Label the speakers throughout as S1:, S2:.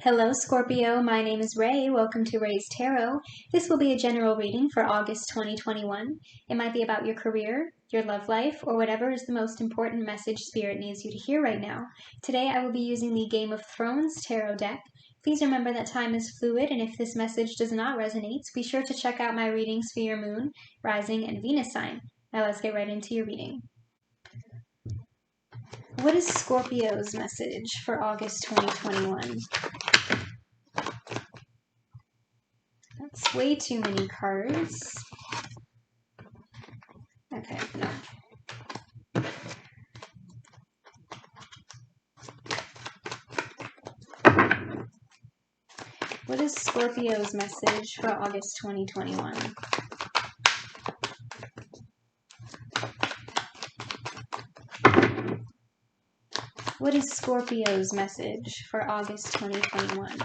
S1: Hello, Scorpio. My name is Ray. Welcome to Ray's Tarot. This will be a general reading for August 2021. It might be about your career, your love life, or whatever is the most important message Spirit needs you to hear right now. Today, I will be using the Game of Thrones Tarot deck. Please remember that time is fluid, and if this message does not resonate, be sure to check out my readings for your moon, rising, and Venus sign. Now let's get right into your reading. What is Scorpio's message for August 2021? That's way too many cards. Okay, no. What is Scorpio's message for August 2021? What is Scorpio's message for August 2021?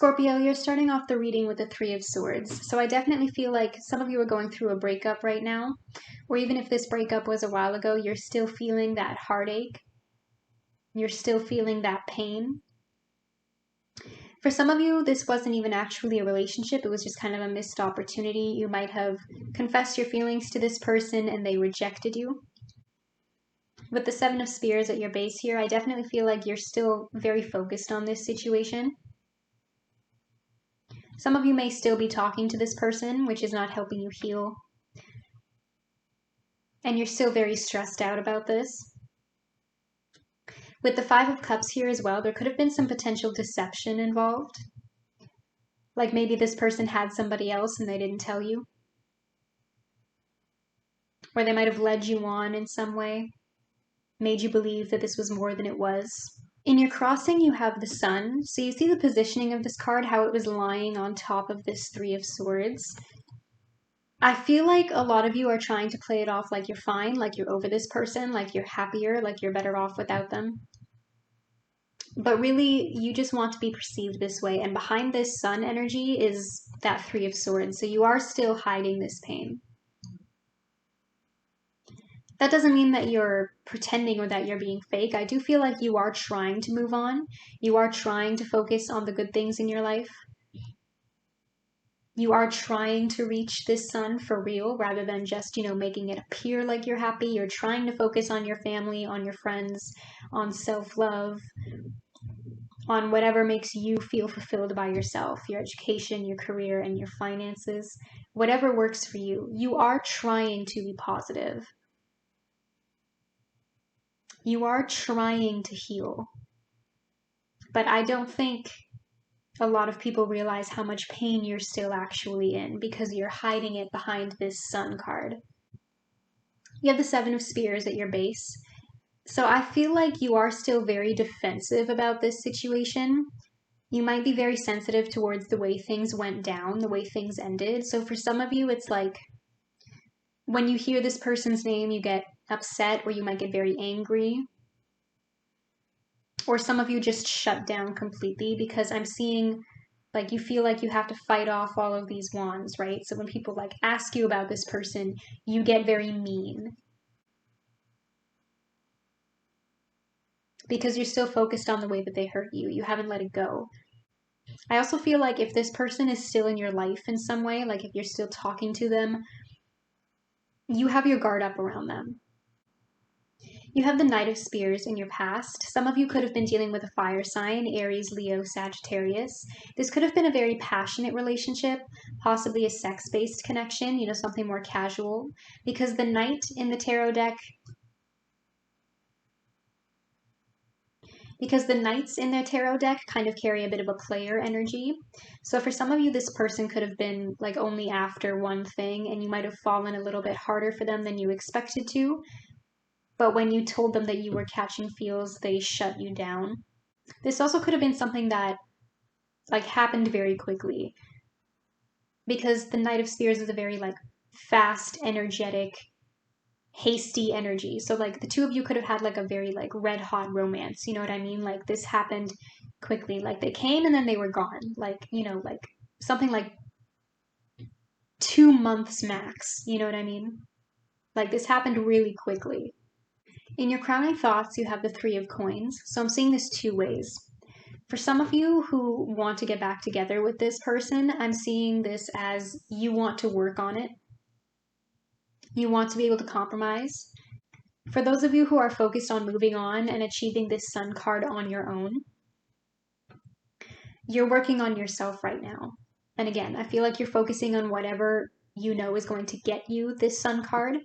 S1: Scorpio, you're starting off the reading with the Three of Swords. So I definitely feel like some of you are going through a breakup right now, or even if this breakup was a while ago, you're still feeling that heartache. You're still feeling that pain. For some of you, this wasn't even actually a relationship. It was just kind of a missed opportunity. You might have confessed your feelings to this person and they rejected you. With the Seven of Spears at your base here, I definitely feel like you're still very focused on this situation. Some of you may still be talking to this person, which is not helping you heal. And you're still very stressed out about this. With the Five of Cups here as well, there could have been some potential deception involved. Like maybe this person had somebody else and they didn't tell you. Or they might have led you on in some way, made you believe that this was more than it was. In your crossing, you have the Sun. So you see the positioning of this card, how it was lying on top of this Three of Swords. I feel like a lot of you are trying to play it off like you're fine, like you're over this person, like you're happier, like you're better off without them. But really, you just want to be perceived this way. And behind this Sun energy is that Three of Swords. So you are still hiding this pain. That doesn't mean that you're pretending or that you're being fake. I do feel like you are trying to move on. You are trying to focus on the good things in your life. You are trying to reach this Sun for real rather than just, making it appear like you're happy. You're trying to focus on your family, on your friends, on self-love, on whatever makes you feel fulfilled by yourself, your education, your career, and your finances. Whatever works for you. You are trying to be positive. You are trying to heal. But I don't think a lot of people realize how much pain you're still actually in because you're hiding it behind this Sun card. You have the Seven of Spears at your base. So I feel like you are still very defensive about this situation. You might be very sensitive towards the way things went down, the way things ended. So for some of you, it's like when you hear this person's name, you get upset or you might get very angry. Or some of you just shut down completely because I'm seeing like you feel like you have to fight off all of these wands, right? So when people like ask you about this person, you get very mean. Because you're still focused on the way that they hurt you. You haven't let it go. I also feel like if this person is still in your life in some way, like if you're still talking to them, you have your guard up around them. You have the Knight of Spears in your past. Some of you could have been dealing with a fire sign, Aries, Leo, Sagittarius. This could have been a very passionate relationship, possibly a sex-based connection, something more casual. Because the Knight in the tarot deck because the knights in their tarot deck kind of carry a bit of a player energy. So for some of you, this person could have been like only after one thing, and you might have fallen a little bit harder for them than you expected to. But when you told them that you were catching feels, they shut you down. This also could have been something that like happened very quickly, because the Knight of Spears is a very like fast, energetic, hasty energy. So like the two of you could have had like a very like red hot romance, you know what I mean? Like this happened quickly. Like they came and then they were gone. Like, you know, like something like 2 months max, you know what I mean? Like this happened really quickly. In your crowning thoughts, you have the Three of Coins. So I'm seeing this two ways. For some of you who want to get back together with this person, I'm seeing this as you want to work on it. You want to be able to compromise. For those of you who are focused on moving on and achieving this Sun card on your own, you're working on yourself right now. And again, I feel like you're focusing on whatever you know is going to get you this Sun card.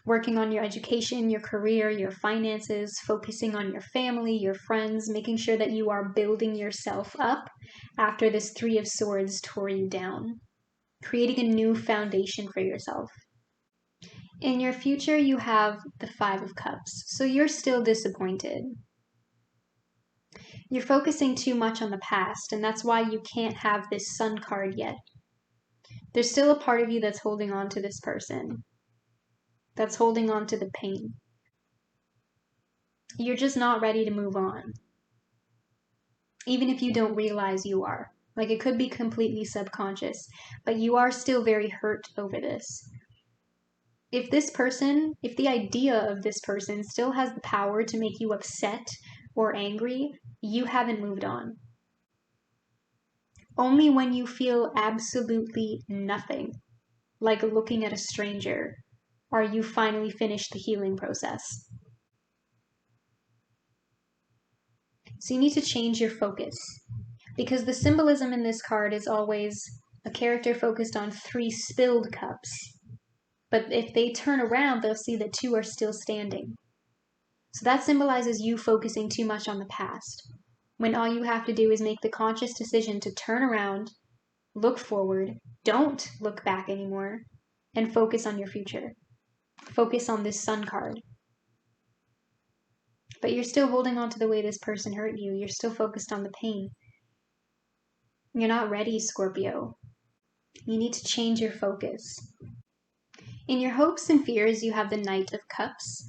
S1: Working on your education, your career, your finances, focusing on your family, your friends, making sure that you are building yourself up after this Three of Swords tore you down, creating a new foundation for yourself. In your future, you have the Five of Cups, so you're still disappointed. You're focusing too much on the past, and that's why you can't have this Sun card yet. There's still a part of you that's holding on to this person, that's holding on to the pain. You're just not ready to move on, even if you don't realize you are. Like it could be completely subconscious, but you are still very hurt over this. If the idea of this person still has the power to make you upset or angry, you haven't moved on. Only when you feel absolutely nothing, like looking at a stranger, are you finally finished the healing process. So you need to change your focus, because the symbolism in this card is always a character focused on 3 spilled cups. But if they turn around, they'll see that 2 are still standing. So that symbolizes you focusing too much on the past, when all you have to do is make the conscious decision to turn around, look forward, don't look back anymore, and focus on your future. Focus on this Sun card. But you're still holding on to the way this person hurt you. You're still focused on the pain. You're not ready, Scorpio. You need to change your focus. In your hopes and fears, you have the Knight of Cups.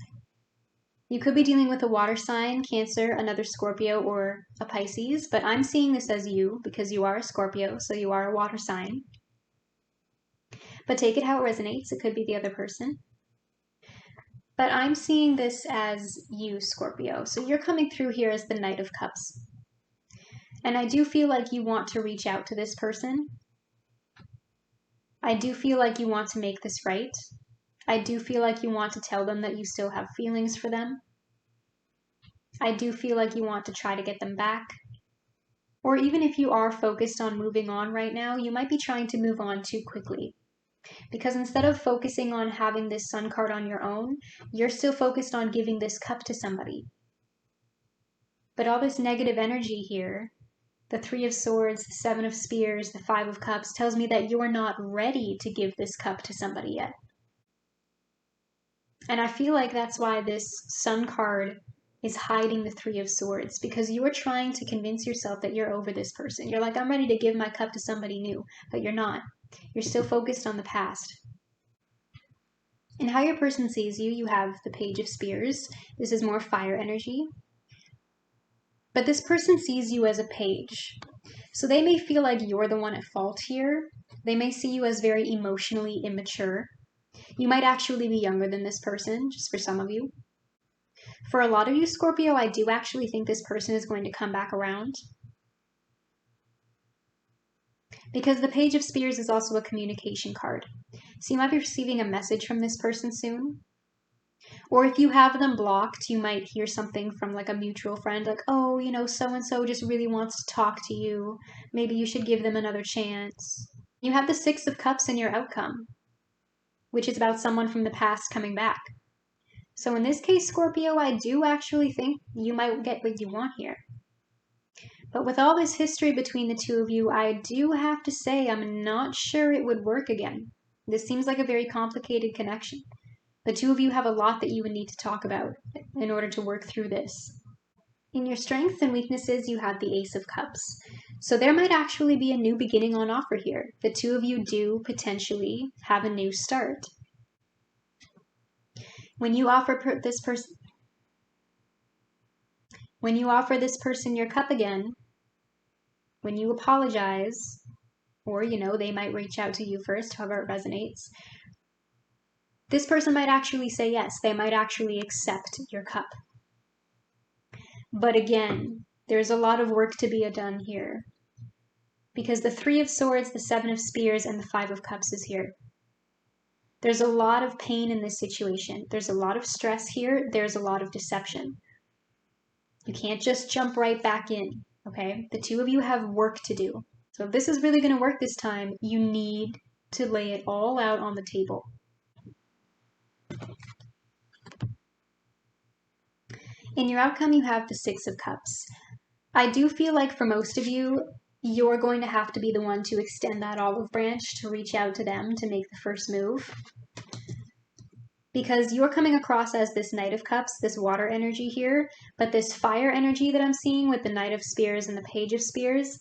S1: You could be dealing with a water sign, Cancer, another Scorpio, or a Pisces, but I'm seeing this as you because you are a Scorpio, so you are a water sign. But take it how it resonates. It could be the other person. But I'm seeing this as you, Scorpio. So you're coming through here as the Knight of Cups. And I do feel like you want to reach out to this person. I do feel like you want to make this right. I do feel like you want to tell them that you still have feelings for them. I do feel like you want to try to get them back. Or even if you are focused on moving on right now, you might be trying to move on too quickly. Because instead of focusing on having this Sun card on your own, you're still focused on giving this cup to somebody. But all this negative energy here, the Three of Swords, the Seven of Spears, the Five of Cups, tells me that you're not ready to give this cup to somebody yet. And I feel like that's why this Sun card is hiding the Three of Swords, because you are trying to convince yourself that you're over this person. You're like, I'm ready to give my cup to somebody new, but you're not. You're still focused on the past. And how your person sees you, you have the Page of Spears. This is more fire energy. But this person sees you as a page. So they may feel like you're the one at fault here. They may see you as very emotionally immature. You might actually be younger than this person, just for some of you. For a lot of you, Scorpio, I do actually think this person is going to come back around. Because the Page of Spears is also a communication card. So you might be receiving a message from this person soon. Or if you have them blocked, you might hear something from like a mutual friend, like, oh, you know, so-and-so just really wants to talk to you. Maybe you should give them another chance. You have the Six of Cups in your outcome, which is about someone from the past coming back. So in this case, Scorpio, I do actually think you might get what you want here. But with all this history between the two of you, I do have to say I'm not sure it would work again. This seems like a very complicated connection. The two of you have a lot that you would need to talk about in order to work through this. In your strengths and weaknesses, you have the Ace of Cups. So there might actually be a new beginning on offer here. The two of you do potentially have a new start. When you offer this person your cup again, when you apologize, or, they might reach out to you first, however it resonates, this person might actually say yes. They might actually accept your cup. But again, there's a lot of work to be done here. Because the Three of Swords, the Seven of Spears, and the Five of Cups is here. There's a lot of pain in this situation. There's a lot of stress here. There's a lot of deception. You can't just jump right back in, okay? The two of you have work to do. So if this is really going to work this time, you need to lay it all out on the table. In your outcome, you have the Six of Cups. I do feel like for most of you, you're going to have to be the one to extend that olive branch, to reach out to them, to make the first move. Because you're coming across as this Knight of Cups, this water energy here, but this fire energy that I'm seeing with the Knight of Spears and the Page of Spears,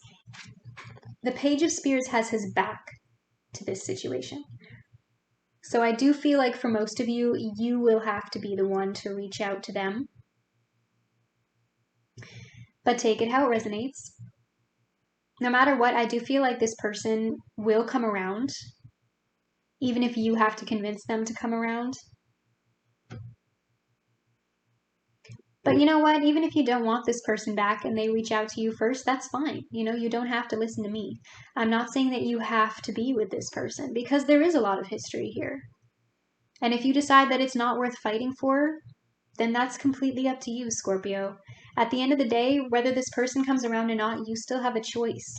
S1: the Page of Spears has his back to this situation. So I do feel like for most of you, you will have to be the one to reach out to them. But take it how it resonates. No matter what, I do feel like this person will come around, even if you have to convince them to come around. But you know what? Even if you don't want this person back and they reach out to you first, that's fine. You don't have to listen to me. I'm not saying that you have to be with this person, because there is a lot of history here. And if you decide that it's not worth fighting for, then that's completely up to you, Scorpio. At the end of the day, whether this person comes around or not, you still have a choice.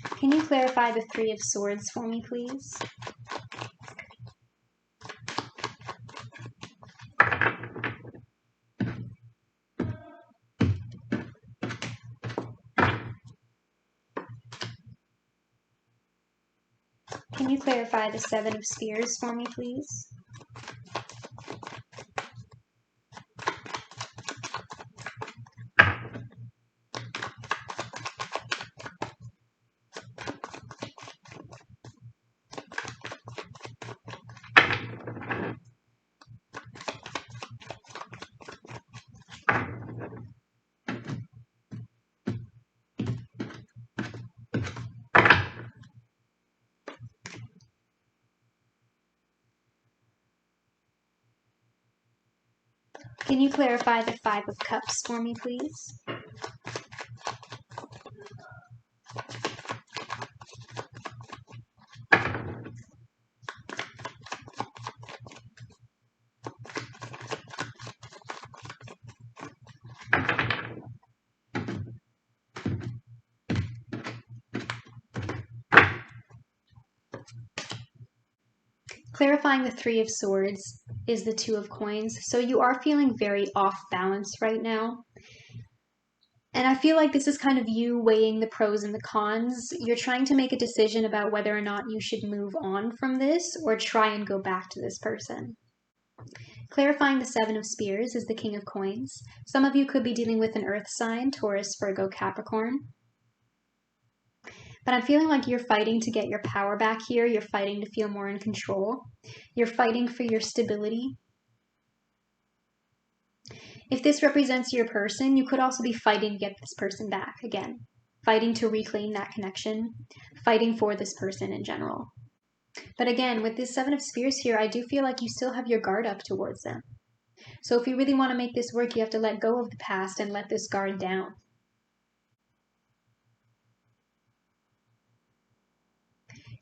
S1: Can you clarify the Three of Swords for me, please? Can you clarify the Seven of Spears for me, please? Can you clarify the Five of Cups for me, please? Clarifying the Three of Swords is the Two of Coins. So you are feeling very off balance right now. And I feel like this is kind of you weighing the pros and the cons. You're trying to make a decision about whether or not you should move on from this or try and go back to this person. Clarifying the Seven of Spears is the King of Coins. Some of you could be dealing with an earth sign, Taurus, Virgo, Capricorn. But I'm feeling like you're fighting to get your power back here. You're fighting to feel more in control. You're fighting for your stability. If this represents your person, you could also be fighting to get this person back again. Fighting to reclaim that connection. Fighting for this person in general. But again, with this Seven of Spears here, I do feel like you still have your guard up towards them. So if you really want to make this work, you have to let go of the past and let this guard down.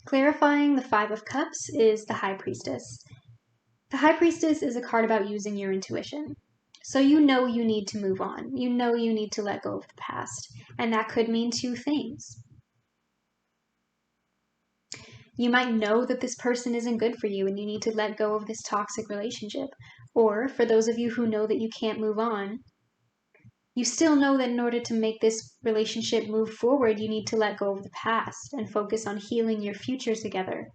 S1: Clarifying the Five of Cups is the High Priestess. The High Priestess is a card about using your intuition. So you know you need to move on. You know you need to let go of the past. And that could mean two things. You might know that this person isn't good for you and you need to let go of this toxic relationship. Or for those of you who know that you can't move on, you still know that in order to make this relationship move forward, you need to let go of the past and focus on healing your future together.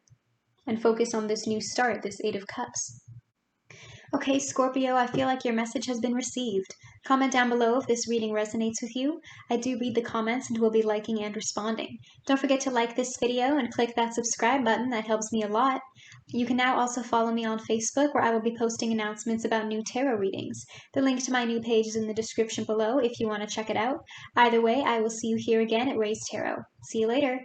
S1: And focus on this new start, this Eight of Cups. Okay, Scorpio, I feel like your message has been received. Comment down below if this reading resonates with you. I do read the comments and will be liking and responding. Don't forget to like this video and click that subscribe button. That helps me a lot. You can now also follow me on Facebook, where I will be posting announcements about new tarot readings. The link to my new page is in the description below if you want to check it out. Either way, I will see you here again at Ray's Tarot. See you later.